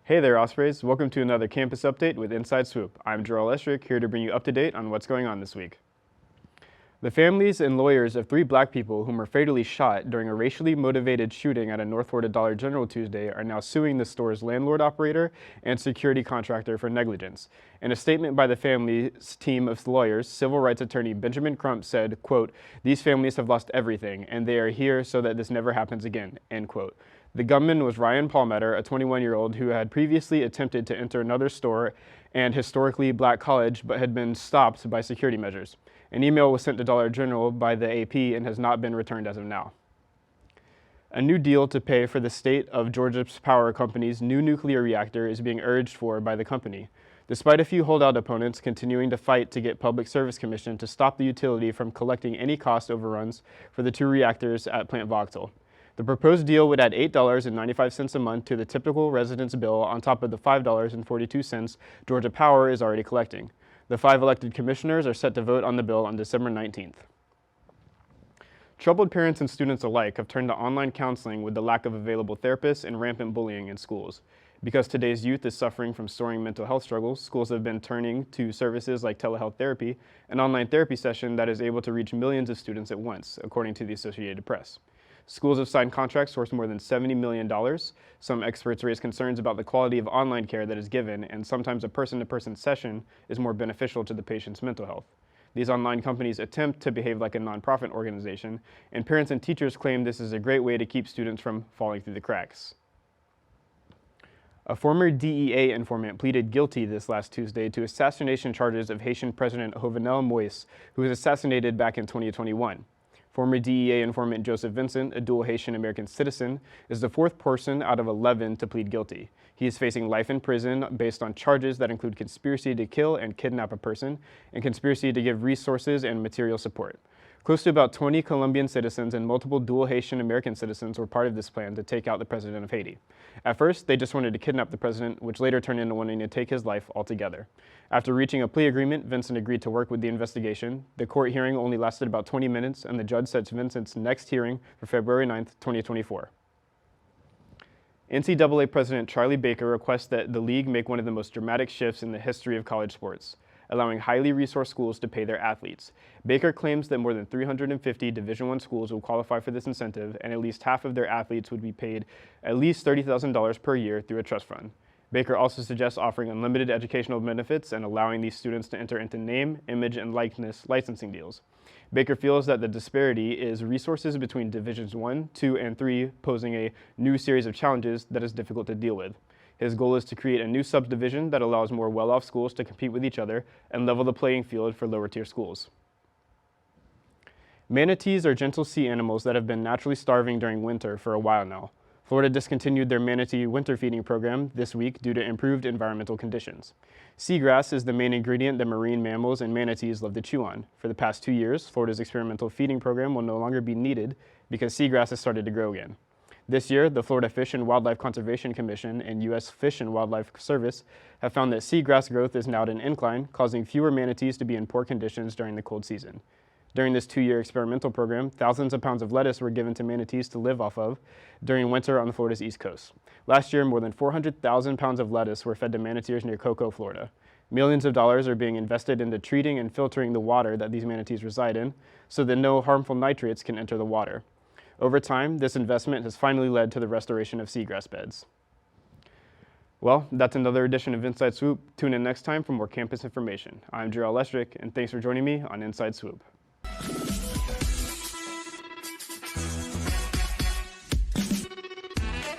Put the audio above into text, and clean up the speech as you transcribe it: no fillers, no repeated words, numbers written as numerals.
Hey there, Ospreys. Welcome to another campus update with Inside Swoop. I'm Jarrell Lestrick, here to bring you up to date on what's going on this week. The families and lawyers of 3 black people whom were fatally shot during a racially motivated shooting at a North Florida Dollar General Tuesday are now suing the store's landlord-operator and security contractor for negligence. In a statement by the family's team of lawyers, civil rights attorney Benjamin Crump said, quote, "These families have lost everything, and they are here so that this never happens again," end quote. The gunman was Ryan Palmetter, a 21-year-old who had previously attempted to enter another store and historically black college but had been stopped by security measures. An email was sent to Dollar General by the AP and has not been returned as of now. A new deal to pay for the state of Georgia's power company's new nuclear reactor is being urged for by the company, despite a few holdout opponents continuing to fight to get Public Service Commission to stop the utility from collecting any cost overruns for the 2 reactors at Plant Vogtle. The proposed deal would add $8.95 a month to the typical resident's bill on top of the $5.42 Georgia Power is already collecting. The 5 elected commissioners are set to vote on the bill on December 19th. Troubled parents and students alike have turned to online counseling with the lack of available therapists and rampant bullying in schools. Because today's youth is suffering from soaring mental health struggles, schools have been turning to services like telehealth therapy, an online therapy session that is able to reach millions of students at once, according to the Associated Press. Schools have signed contracts worth more than $70 million. Some experts raise concerns about the quality of online care that is given, and sometimes a person-to-person session is more beneficial to the patient's mental health. These online companies attempt to behave like a nonprofit organization, and parents and teachers claim this is a great way to keep students from falling through the cracks. A former DEA informant pleaded guilty this last Tuesday to assassination charges of Haitian President Jovenel Moïse, who was assassinated back in 2021. Former DEA informant Joseph Vincent, a dual Haitian-American citizen, is the 4th person out of 11 to plead guilty. He is facing life in prison based on charges that include conspiracy to kill and kidnap a person and conspiracy to give resources and material support. Close to about 20 Colombian citizens and multiple dual Haitian-American citizens were part of this plan to take out the president of Haiti. At first, they just wanted to kidnap the president, which later turned into wanting to take his life altogether. After reaching a plea agreement, Vincent agreed to work with the investigation. The court hearing only lasted about 20 minutes, and the judge sets Vincent's next hearing for February 9th, 2024. NCAA President Charlie Baker requests that the league make one of the most dramatic shifts in the history of college sports, allowing highly resourced schools to pay their athletes. Baker claims that more than 350 Division I schools will qualify for this incentive, and at least half of their athletes would be paid at least $30,000 per year through a trust fund. Baker also suggests offering unlimited educational benefits and allowing these students to enter into name, image, and likeness licensing deals. Baker feels that the disparity is resources between Divisions I, II, and III, posing a new series of challenges that is difficult to deal with. His goal is to create a new subdivision that allows more well-off schools to compete with each other and level the playing field for lower-tier schools. Manatees are gentle sea animals that have been naturally starving during winter for a while now. Florida discontinued their manatee winter feeding program this week due to improved environmental conditions. Seagrass is the main ingredient that marine mammals and manatees love to chew on. For the past 2 years, Florida's experimental feeding program will no longer be needed because seagrass has started to grow again. This year, the Florida Fish and Wildlife Conservation Commission and U.S. Fish and Wildlife Service have found that seagrass growth is now at an incline, causing fewer manatees to be in poor conditions during the cold season. During this 2-year experimental program, thousands of pounds of lettuce were given to manatees to live off of during winter on Florida's East Coast. Last year, more than 400,000 pounds of lettuce were fed to manatees near Cocoa, Florida. Millions of dollars are being invested into treating and filtering the water that these manatees reside in so that no harmful nitrates can enter the water. Over time, this investment has finally led to the restoration of seagrass beds. Well, that's another edition of Inside Swoop. Tune in next time for more campus information. I'm Jarrell Lestrick, and thanks for joining me on Inside Swoop.